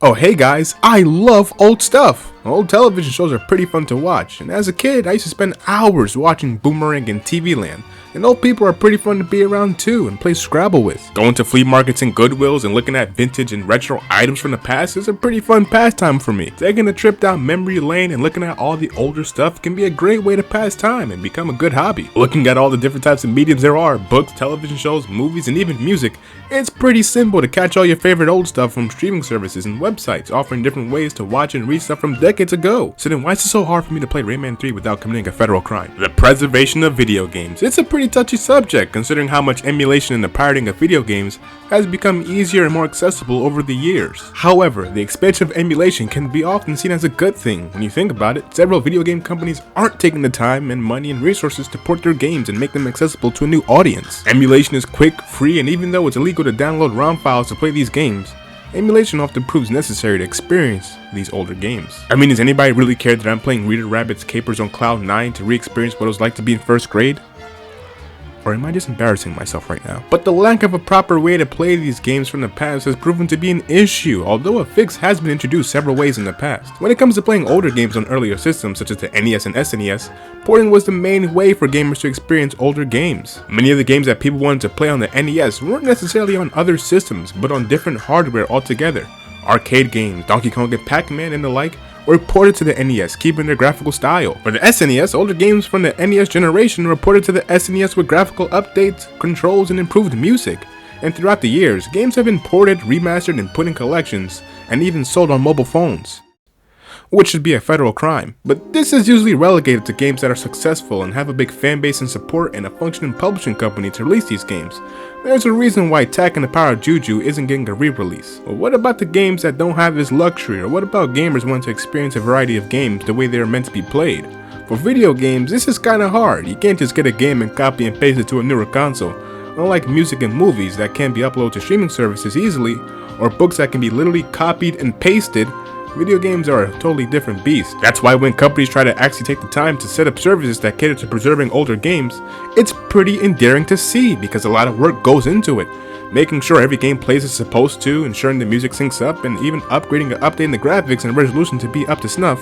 Oh hey guys, I love old stuff! Old television shows are pretty fun to watch, and as a kid I used to spend hours watching Boomerang and TV Land. And old people are pretty fun to be around too and play Scrabble with. Going to flea markets and Goodwills and looking at vintage and retro items from the past is a pretty fun pastime for me. Taking a trip down memory lane and looking at all the older stuff can be a great way to pass time and become a good hobby. Looking at all the different types of mediums there are, books, television shows, movies, and even music, it's pretty simple to catch all your favorite old stuff from streaming services and websites offering different ways to watch and read stuff from decades ago. So then why is it so hard for me to play Rayman 3 without committing a federal crime? The preservation of video games. It's a pretty touchy subject considering how much emulation and the pirating of video games has become easier and more accessible over the years. However, the expansion of emulation can be often seen as a good thing. When you think about it, several video game companies aren't taking the time and money and resources to port their games and make them accessible to a new audience. Emulation is quick, free, and even though it's illegal to download ROM files to play these games, emulation often proves necessary to experience these older games. I mean, does anybody really care that I'm playing Reader Rabbit's Capers on Cloud 9 to re-experience what it was like to be in first grade? Or am I just embarrassing myself right now? But the lack of a proper way to play these games from the past has proven to be an issue, although a fix has been introduced several ways in the past. When it comes to playing older games on earlier systems such as the NES and SNES, porting was the main way for gamers to experience older games. Many of the games that people wanted to play on the NES weren't necessarily on other systems, but on different hardware altogether. Arcade games, Donkey Kong and Pac-Man and the like, were ported to the NES, keeping their graphical style. For the SNES, older games from the NES generation were ported to the SNES with graphical updates, controls, and improved music. And throughout the years, games have been ported, remastered, and put in collections, and even sold on mobile phones, which should be a federal crime. But this is usually relegated to games that are successful and have a big fan base and support and a functioning publishing company to release these games. There's a reason why Tak and the Power of Juju isn't getting a re-release. Well, what about the games that don't have this luxury, or what about gamers wanting to experience a variety of games the way they are meant to be played? For video games, this is kinda hard. You can't just get a game and copy and paste it to a newer console. Unlike music and movies that can be uploaded to streaming services easily, or books that can be literally copied and pasted, video games are a totally different beast. That's why when companies try to actually take the time to set up services that cater to preserving older games, it's pretty endearing to see because a lot of work goes into it. Making sure every game plays as supposed to, ensuring the music syncs up, and even upgrading and updating the graphics and resolution to be up to snuff.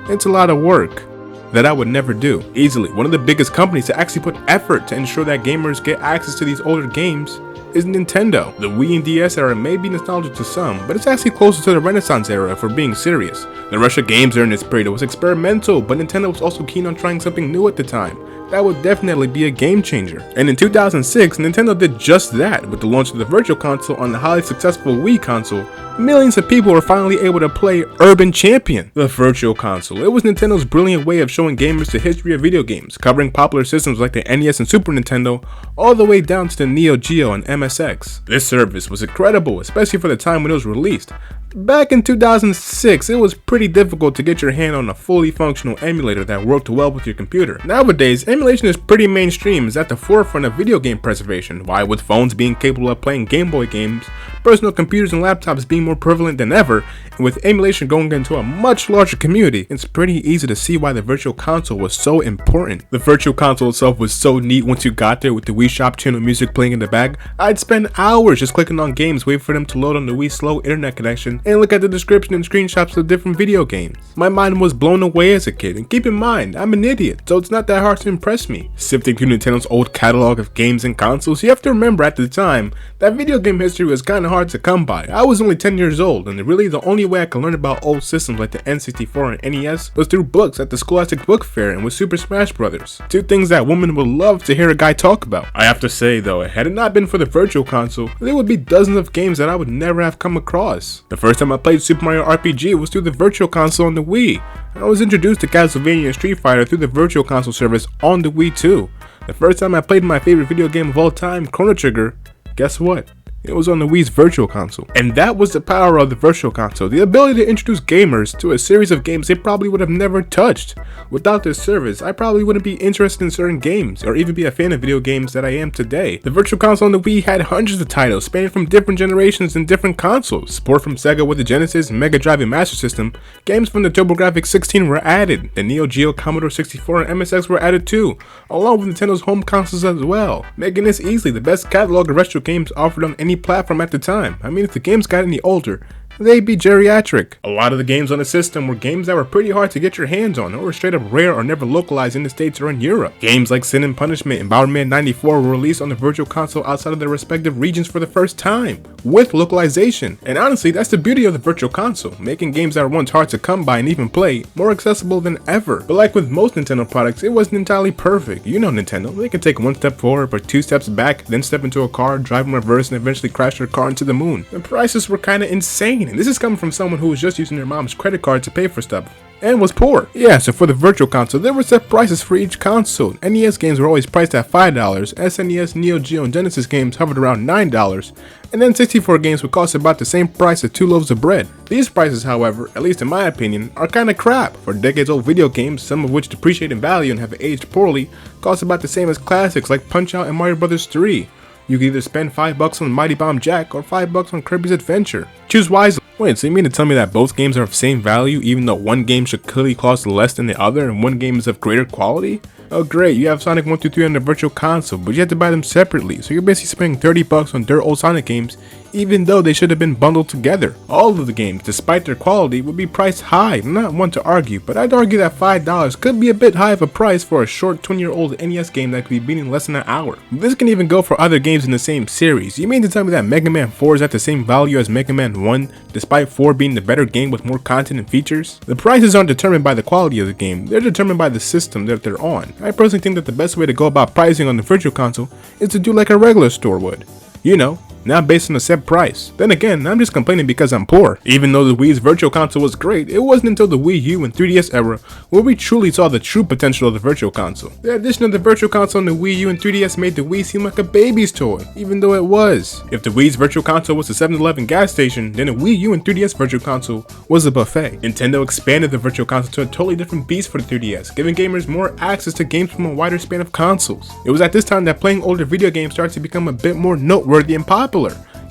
It's a lot of work that I would never do. Easily, one of the biggest companies to actually put effort to ensure that gamers get access to these older games is Nintendo. The Wii and DS era may be nostalgic to some, but it's actually closer to the Renaissance era if we're being serious. The rush of games during this period was experimental, but Nintendo was also keen on trying something new at the time. That would definitely be a game changer. And in 2006, Nintendo did just that. With the launch of the Virtual Console on the highly successful Wii console, millions of people were finally able to play Urban Champion, the Virtual Console. It was Nintendo's brilliant way of showing gamers the history of video games, covering popular systems like the NES and Super Nintendo, all the way down to the Neo Geo and MSX. This service was incredible, especially for the time when it was released. Back in 2006, it was pretty difficult to get your hand on a fully functional emulator that worked well with your computer. Nowadays, emulation is pretty mainstream, is at the forefront of video game preservation, why with phones being capable of playing Game Boy games, personal computers and laptops being more prevalent than ever, and with emulation going into a much larger community, it's pretty easy to see why the Virtual Console was so important. The Virtual Console itself was so neat once you got there with the Wii Shop Channel music playing in the back. I'd spend hours just clicking on games, waiting for them to load on the Wii's slow internet connection, and look at the description and screenshots of different video games. My mind was blown away as a kid, and keep in mind, I'm an idiot, so it's not that hard to impress me. Sifting through Nintendo's old catalog of games and consoles, you have to remember at the time, that video game history was kinda hard to come by. I was only 10 years old, and really the only way I could learn about old systems like the N64 and NES was through books at the Scholastic Book Fair and with Super Smash Bros. Two things that women would love to hear a guy talk about. I have to say though, had it not been for the Virtual Console, there would be dozens of games that I would never have come across. The first time I played Super Mario RPG was through the Virtual Console on the Wii. I was introduced to Castlevania and Street Fighter through the Virtual Console service on the Wii too. The first time I played my favorite video game of all time, Chrono Trigger, guess what? It was on the Wii's Virtual Console. And that was the power of the Virtual Console, the ability to introduce gamers to a series of games they probably would have never touched. Without this service, I probably wouldn't be interested in certain games, or even be a fan of video games that I am today. The Virtual Console on the Wii had hundreds of titles spanning from different generations and different consoles. Support from Sega with the Genesis, Mega Drive, and Master System. Games from the TurboGrafx 16 were added. The Neo Geo, Commodore 64, and MSX were added too, along with Nintendo's home consoles as well, making this easily the best catalog of retro games offered on any platform at the time. I mean, if the games got any older, they'd be geriatric. A lot of the games on the system were games that were pretty hard to get your hands on, or were straight up rare or never localized in the States or in Europe. Games like Sin and Punishment and Bomberman 94 were released on the Virtual Console outside of their respective regions for the first time, with localization. And honestly, that's the beauty of the Virtual Console, making games that were once hard to come by and even play more accessible than ever. But like with most Nintendo products, it wasn't entirely perfect. You know Nintendo, they can take one step forward but 2 steps back, then step into a car, drive in reverse, and eventually crash their car into the moon. The prices were kinda insane, and this is coming from someone who was just using their mom's credit card to pay for stuff and was poor. Yeah, so for the Virtual Console, there were set prices for each console. NES games were always priced at $5, SNES, Neo Geo, and Genesis games hovered around $9, and then 64 games would cost about the same price as 2 loaves of bread. These prices, however, at least in my opinion, are kinda crap. For decades old video games, some of which depreciate in value and have aged poorly, cost about the same as classics like Punch-Out and Mario Bros. 3. You can either spend $5 on Mighty Bomb Jack or $5 on Kirby's Adventure. Choose wisely. Wait, so you mean to tell me that both games are of same value even though one game should clearly cost less than the other and one game is of greater quality? Oh great, you have Sonic 1 through 3 on the Virtual Console, but you have to buy them separately, so you're basically spending $30 on dirt old Sonic games even though they should have been bundled together. All of the games, despite their quality, would be priced high. I'm not one to argue, but I'd argue that $5 could be a bit high of a price for a short 20-year-old NES game that could be beat in less than an hour. This can even go for other games in the same series. You mean to tell me that Mega Man 4 is at the same value as Mega Man 1, despite 4 being the better game with more content and features? The prices aren't determined by the quality of the game, they're determined by the system that they're on. I personally think that the best way to go about pricing on the Virtual Console is to do like a regular store would. You know, not based on a set price. Then again, I'm just complaining because I'm poor. Even though the Wii's Virtual Console was great, it wasn't until the Wii U and 3DS era where we truly saw the true potential of the Virtual Console. The addition of the Virtual Console and the Wii U and 3DS made the Wii seem like a baby's toy, even though it was. If the Wii's Virtual Console was a 7-Eleven gas station, then the Wii U and 3DS Virtual Console was a buffet. Nintendo expanded the Virtual Console to a totally different beast for the 3DS, giving gamers more access to games from a wider span of consoles. It was at this time that playing older video games started to become a bit more noteworthy and popular.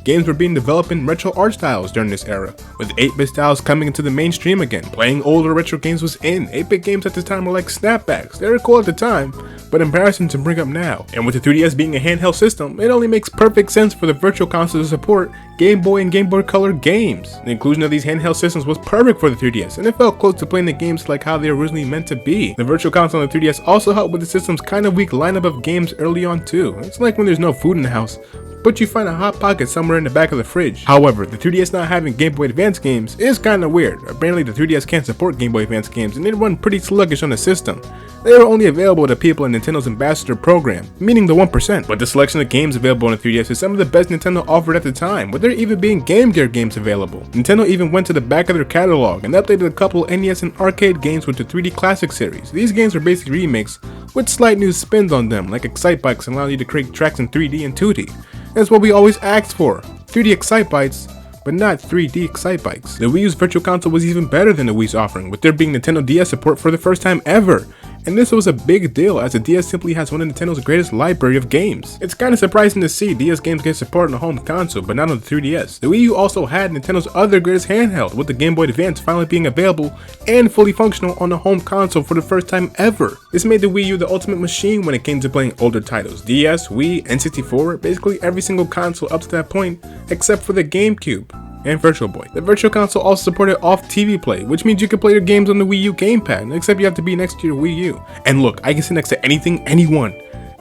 Games were being developed in retro art styles during this era, with 8-bit styles coming into the mainstream again. Playing older retro games was in. 8-bit games at this time were like snapbacks. They were cool at the time, but embarrassing to bring up now. And with the 3DS being a handheld system, it only makes perfect sense for the Virtual Console to support Game Boy and Game Boy Color games. The inclusion of these handheld systems was perfect for the 3DS, and it felt close to playing the games like how they were originally meant to be. The Virtual Console on the 3DS also helped with the system's kind of weak lineup of games early on too. It's like when there's no food in the house, but you find a Hot Pocket somewhere in the back of the fridge. However, the 3DS not having Game Boy Advance games is kinda weird. Apparently the 3DS can't support Game Boy Advance games and they run pretty sluggish on the system. They were only available to people in Nintendo's Ambassador program, meaning the 1%. But the selection of games available on the 3DS is some of the best Nintendo offered at the time, with there even being Game Gear games available. Nintendo even went to the back of their catalog and updated a couple NES and arcade games with the 3D Classic series. These games were basically remakes with slight new spins on them, like Excite Bikes allowing you to create tracks in 3D and 2D. That's what we always asked for, 3D Excite Bikes, but not 3D Excite Bikes. The Wii U's Virtual Console was even better than the Wii's offering, with there being Nintendo DS support for the first time ever. And this was a big deal, as the DS simply has one of Nintendo's greatest library of games. It's kinda surprising to see DS games get support on the home console, but not on the 3DS. The Wii U also had Nintendo's other greatest handheld, with the Game Boy Advance finally being available and fully functional on the home console for the first time ever. This made the Wii U the ultimate machine when it came to playing older titles. DS, Wii, N64, basically every single console up to that point, except for the GameCube and Virtual Boy. The Virtual Console also supported off TV play, which means you can play your games on the Wii U gamepad, except you have to be next to your Wii U. And look, I can sit next to anything, anyone,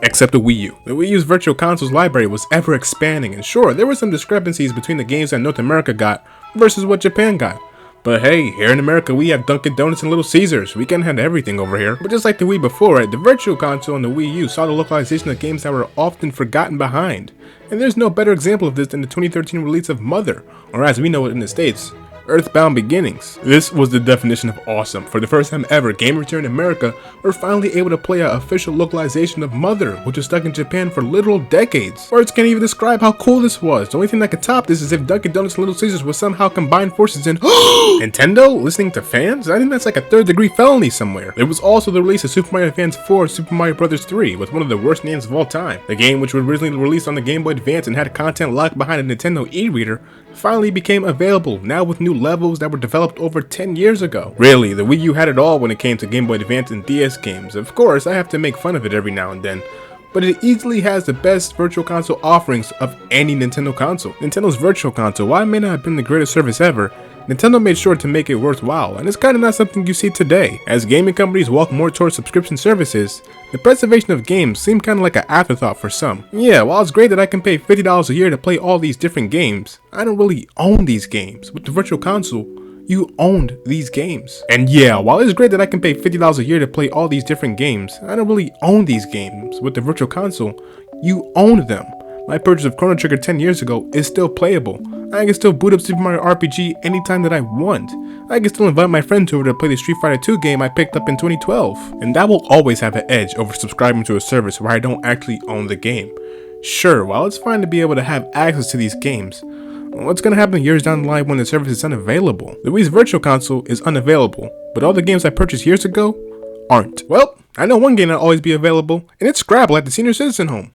except the Wii U. The Wii U's Virtual Console's library was ever expanding, and sure, there were some discrepancies between the games that North America got versus what Japan got. But hey, here in America we have Dunkin' Donuts and Little Caesars. We can't have everything over here. But just like the Wii before it, the Virtual Console and the Wii U saw the localization of games that were often forgotten behind. And there's no better example of this than the 2013 release of Mother, or as we know it in the States, Earthbound Beginnings. This was the definition of awesome. For the first time ever, gamers here in America were finally able to play an official localization of Mother, which was stuck in Japan for literal decades. Words can't even describe how cool this was. The only thing that could top this is if Dunkin' Donuts and Little Caesars would somehow combine forces and Nintendo listening to fans? I think that's like a third-degree felony somewhere. There was also the release of Super Mario Advance 4 Super Mario Bros. 3 with one of the worst names of all time. The game, which was originally released on the Game Boy Advance and had content locked behind a Nintendo e-reader, finally became available, now with new levels that were developed over 10 years ago. Really, the Wii U had it all when it came to Game Boy Advance and DS games. Of course, I have to make fun of it every now and then, but it easily has the best virtual console offerings of any Nintendo console. Nintendo's virtual console, while it may not have been the greatest service ever, Nintendo made sure to make it worthwhile, and it's kinda not something you see today. As gaming companies walk more towards subscription services, the preservation of games seem kinda like an afterthought for some. Yeah, while it's great that I can pay $50 a year to play all these different games, I don't really own these games. With the virtual console, you owned these games. And yeah, while it's great that I can pay $50 a year to play all these different games, I don't really own these games. With the virtual console, you owned them. My purchase of Chrono Trigger 10 years ago is still playable. I can still boot up Super Mario RPG anytime that I want. I can still invite my friends over to play the Street Fighter 2 game I picked up in 2012. And that will always have an edge over subscribing to a service where I don't actually own the game. Sure, while it's fine to be able to have access to these games, what's gonna happen years down the line when the service is unavailable? The Wii's virtual console is unavailable, but all the games I purchased years ago aren't. Well, I know one game that'll always be available, and it's Scrabble at the senior citizen home.